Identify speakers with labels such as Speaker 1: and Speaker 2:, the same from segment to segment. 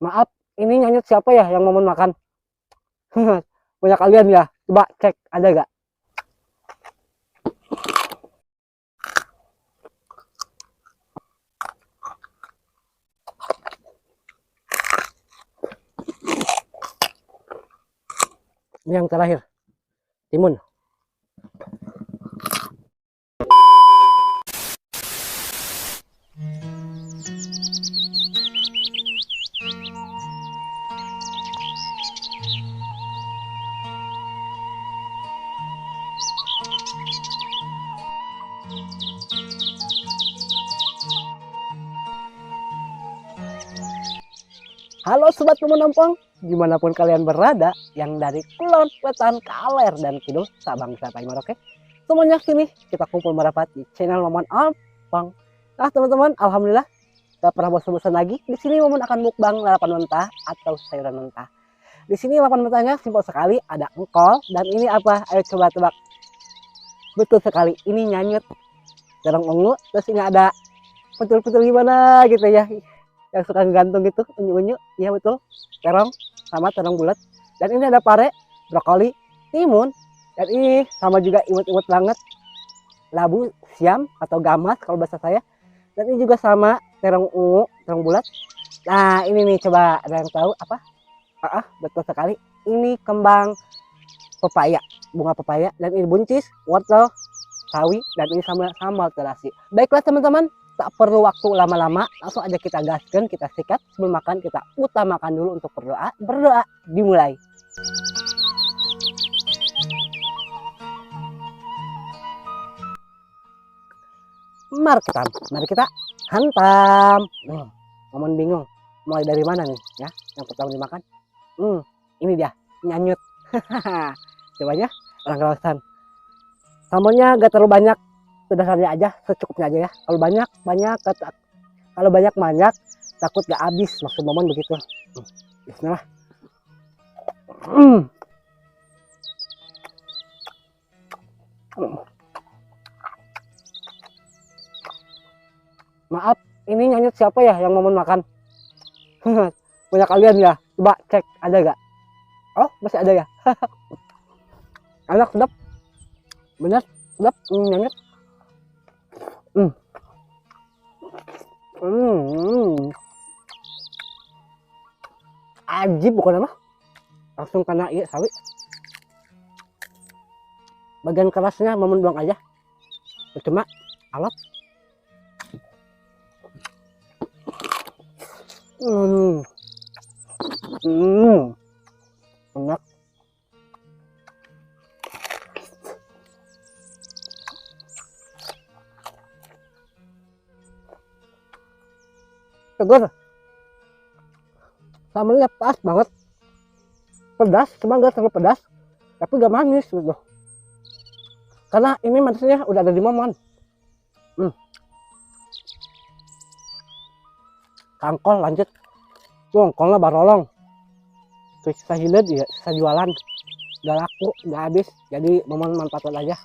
Speaker 1: Maaf, ini nyanyut siapa ya yang mau makan? Punya kalian ya? Coba cek, ada gak? Ini yang terakhir, timun. Halo sobat pemompong, dimanapun kalian berada, yang dari Kulon, Wetan, Kaler, dan Kidul, Sabang sampai Merauke, semuanya sini kita kumpul merapat di channel Momon Ampang. Nah teman-teman, alhamdulillah gak pernah bosan-bosan lagi. Di sini Momon akan mukbang lalapan mentah atau sayuran mentah. Di sini lalapan mentahnya simpel sekali, ada engkol dan ini apa? Ayo coba tebak. Betul sekali, ini nyanyut, terong ungu, terus ini ada petul-petul gimana gitu ya, yang suka gantung gitu, unyu-unyu. Iya betul, terong sama terong bulat. Dan ini ada pare, brokoli, timun, dan ini sama juga imut-imut banget, labu siam atau gamas kalau bahasa saya. Dan ini juga sama terong ungu, terong bulat. Nah ini nih, coba ada yang tahu apa? Betul sekali, ini kembang pepaya, bunga pepaya. Dan ini buncis, wortel, sawi, dan ini sambal terasi. Baiklah teman-teman, tak perlu waktu lama-lama, langsung aja kita gaskan, kita sikat. Sebelum makan kita utamakan dulu untuk berdoa. Berdoa dimulai. Mari kita hantam. Momen bingung mulai dari mana nih ya yang pertama dimakan. Ini dia nyanyut. Cobanya orang-orangan. Sambalnya gak terlalu banyak, sederhananya aja, secukupnya aja ya. Kalau banyak takut gak habis, maksud Momon begitu. Bismillah. Maaf, ini nyanyut siapa ya yang Momon makan? Punya kalian ya? Coba cek, ada gak? Oh, masih ada ya? Enak, sedap. Bener, sedap, nyanyut. Ajib bukan apa? Langsung kena iya sawi. Bagian kerasnya Momon buang aja. Cuma alat. Enak. Segar. Sambalnya pas banget. Pedas, cuma gak terlalu pedas, tapi gak manis gitu. Karena ini manisnya udah ada di Momon. Kangkol lanjut. Kangkolnya barolong. Terus sisa hidup ya, sisa jualan. Gak laku, gak habis. Jadi Momon manfaatkan aja.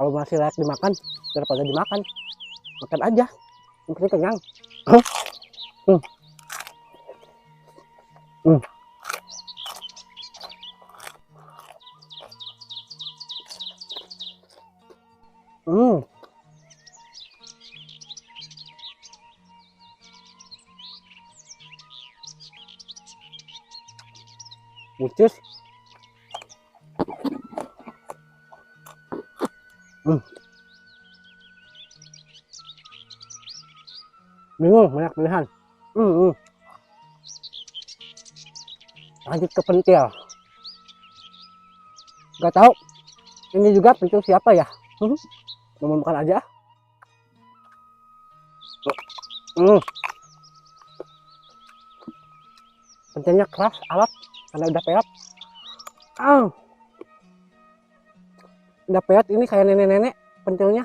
Speaker 1: Kalau masih layak dimakan, daripada dimakan, makan aja. Yang penting kenyang. Mucus. Bingung, banyak pilihan. Lanjut ke pentil. Gak tahu. Ini juga pentil siapa ya? Mau makan aja. Pentilnya keras, alat karena udah peot. Udah peot, ini kayak nenek-nenek pentilnya.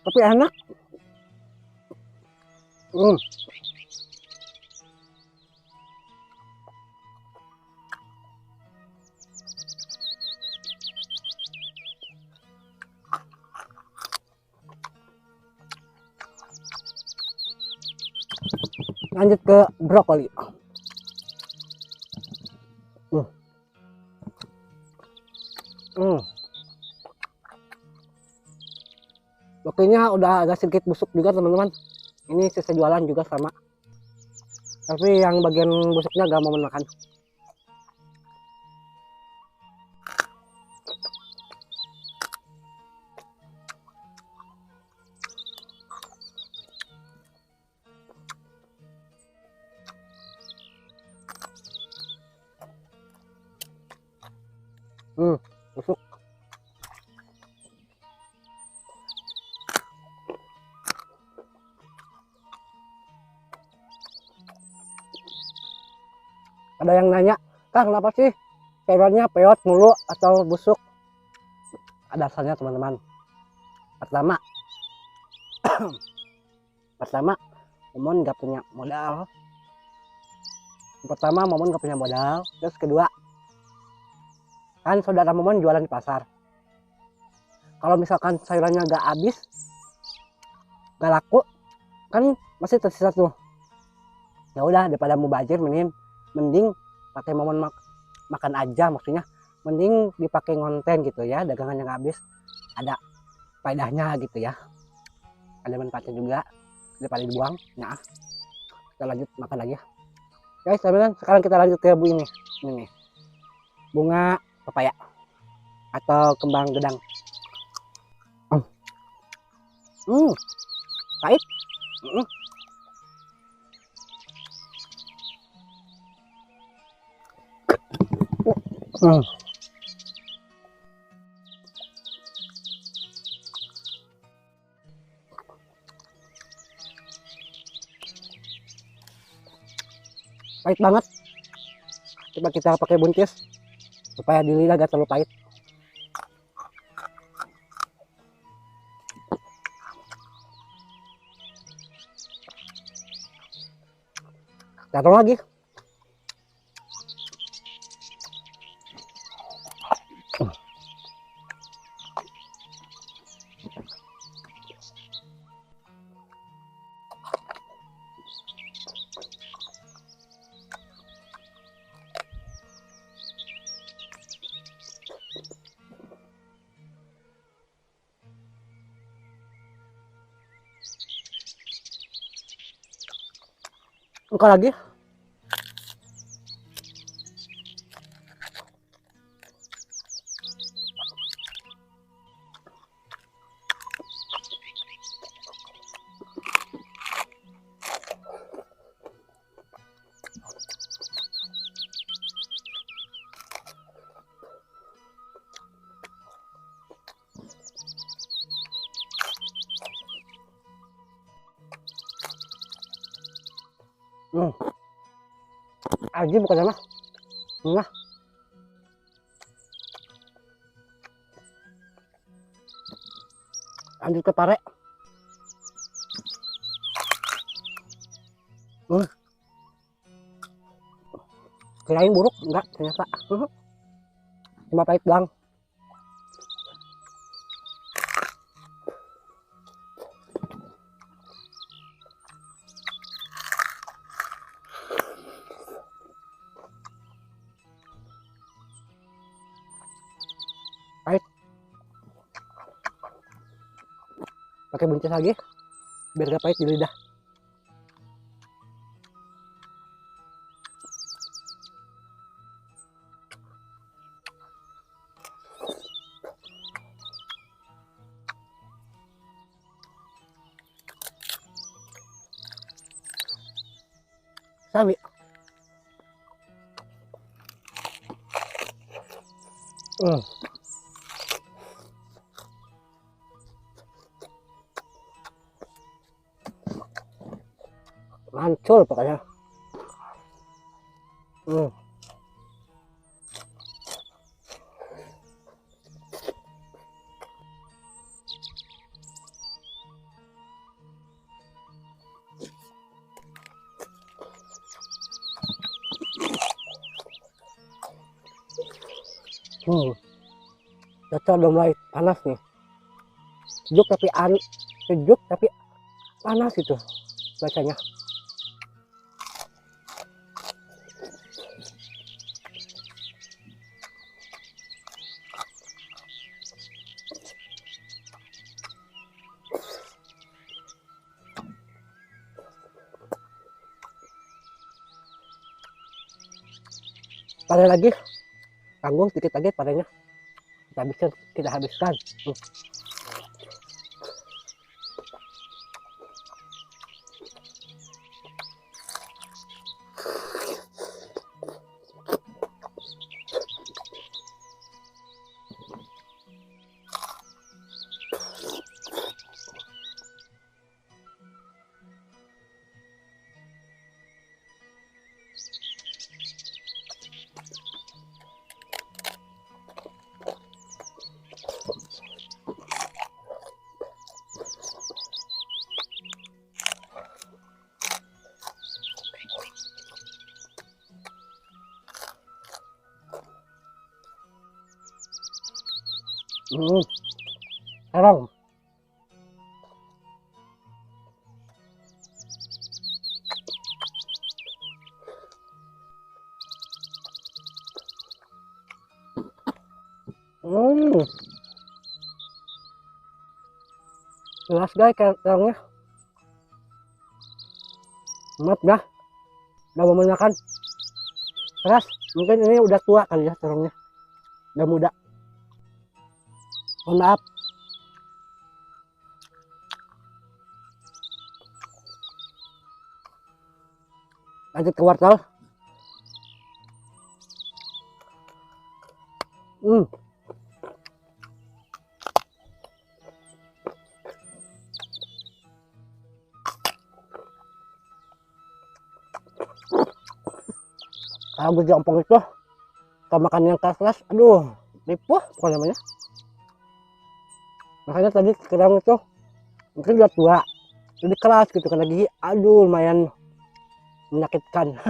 Speaker 1: Tapi enak. Lanjut ke brokoli. Hmm. Hmm. Brokolinya udah agak sedikit busuk juga teman-teman. Ini sisa jualan juga sama. Tapi yang bagian busuknya gak mau makan. Busuk. Ada yang nanya, Kang, kenapa sih sayurannya peot mulu atau busuk? Ada asalnya teman-teman. Pertama, Momon gak punya modal. Momon gak punya modal. Terus kedua, kan saudara Momon jualan di pasar. Kalau misalkan sayurannya gak habis, gak laku, kan masih tersisa tuh. Ya udah, daripada mubazir mending pakai Momon makan aja, maksudnya mending dipakai ngonten gitu ya, dagangan yang habis ada faedahnya gitu ya, ada manfaatnya juga daripada dibuang. Nah, kita lanjut makan lagi ya guys. Sekarang kita lanjut ke ini nih, bunga pepaya atau kembang gedang. Pahit. Pahit banget. Coba kita pakai buncis supaya di lidah gak terlalu pahit. Taruh lagi. Engkau lagi. Aji bukan sama. Nah, lanjut ke pare. Kirain buruk, enggak ternyata. Cuma pahit doang. Pahit. Pakai buncis lagi biar gak pahit di lidah. Sawi. Mancul pokoknya. Cocok udah mulai panas nih. Sejuk tapi panas itu cuacanya. sekali lagi, tanggung sedikit lagi padanya. Kita habiskan. Terong. Jelas guys terongnya. Maaf ya, udah mau makan. Keras, mungkin ini udah tua kali ya terongnya. Udah muda. Mohon maaf. Lanjut ke wortel. Kalau gue ompong itu, kalau makan yang keras, aduh, ripuh bukan namanya. Makanya tadi kerang itu mungkin udah tua, jadi keras gitu karena gigi, aduh lumayan menyakitkan.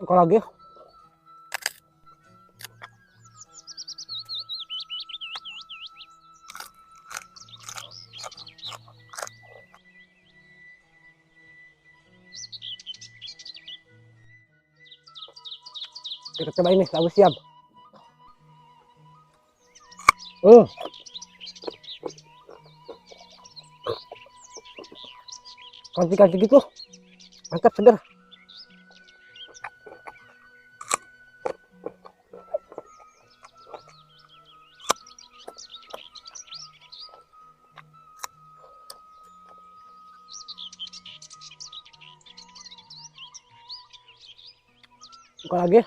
Speaker 1: Apa lagi? Kita coba ini labu siam. Kasih gitu, mantap seger. Buka lagi,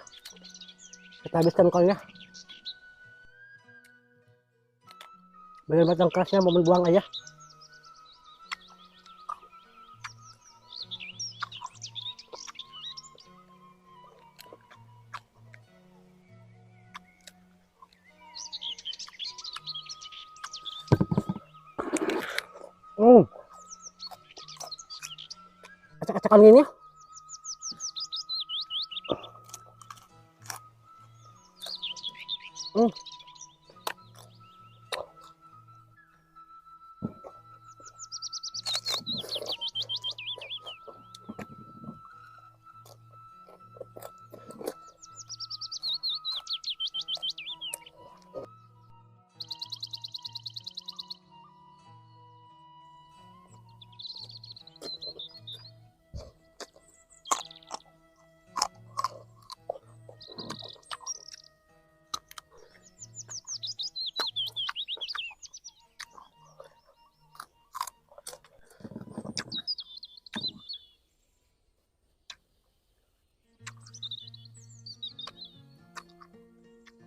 Speaker 1: kita habiskan kolnya. Bagian batang kerasnya mau dibuang aja. Acak-acakan gini.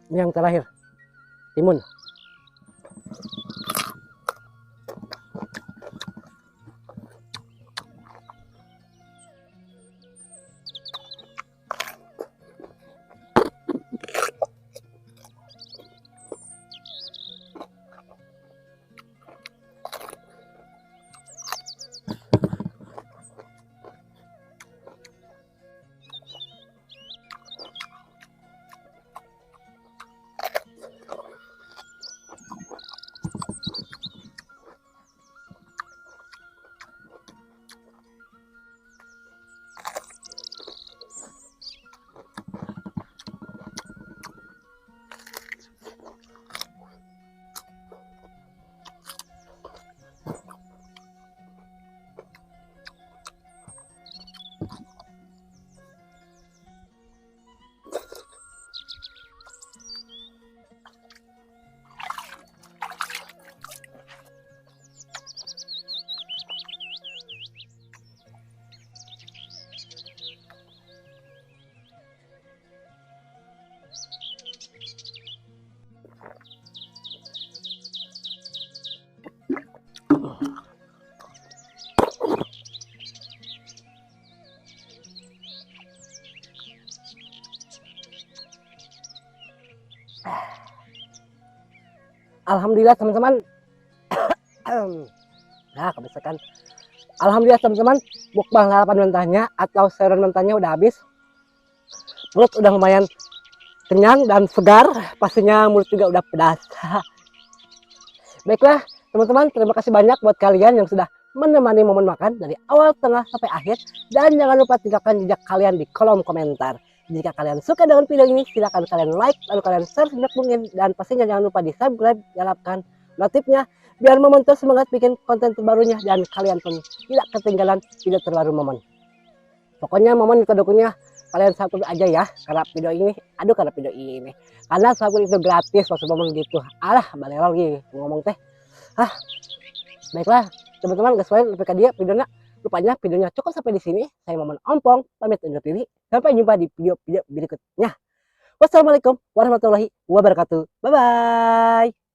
Speaker 1: Ini yang terakhir, timun. Alhamdulillah teman-teman. Nah, kebiasaan. Alhamdulillah teman-teman, mukbang lalapan mentahnya atau sayuran mentahnya udah habis. Perut udah lumayan kenyang dan segar, pastinya mulut juga udah pedas. Baiklah teman-teman, terima kasih banyak buat kalian yang sudah menemani momen makan dari awal, tengah, sampai akhir. Dan jangan lupa tinggalkan jejak kalian di kolom komentar. Jika kalian suka dengan video ini, silahkan kalian like, lalu kalian share sebanyak mungkin. Dan pastinya jangan lupa di subscribe, nyalakan notifnya, biar momen terus semangat bikin konten terbarunya. Dan kalian pun tidak ketinggalan video terbaru momen. Pokoknya momen itu dukungnya kalian subscribe aja ya, karena video ini, karena subscribe itu gratis maksud momen gitu. Alah, balik lagi ngomong teh. Baiklah teman-teman, guys, lebih ke dia videonya. Rupanya videonya cukup sampai di sini. Saya Momen Ompong pamit undur diri. Sampai jumpa di video berikutnya. Wassalamualaikum warahmatullahi wabarakatuh. Bye bye.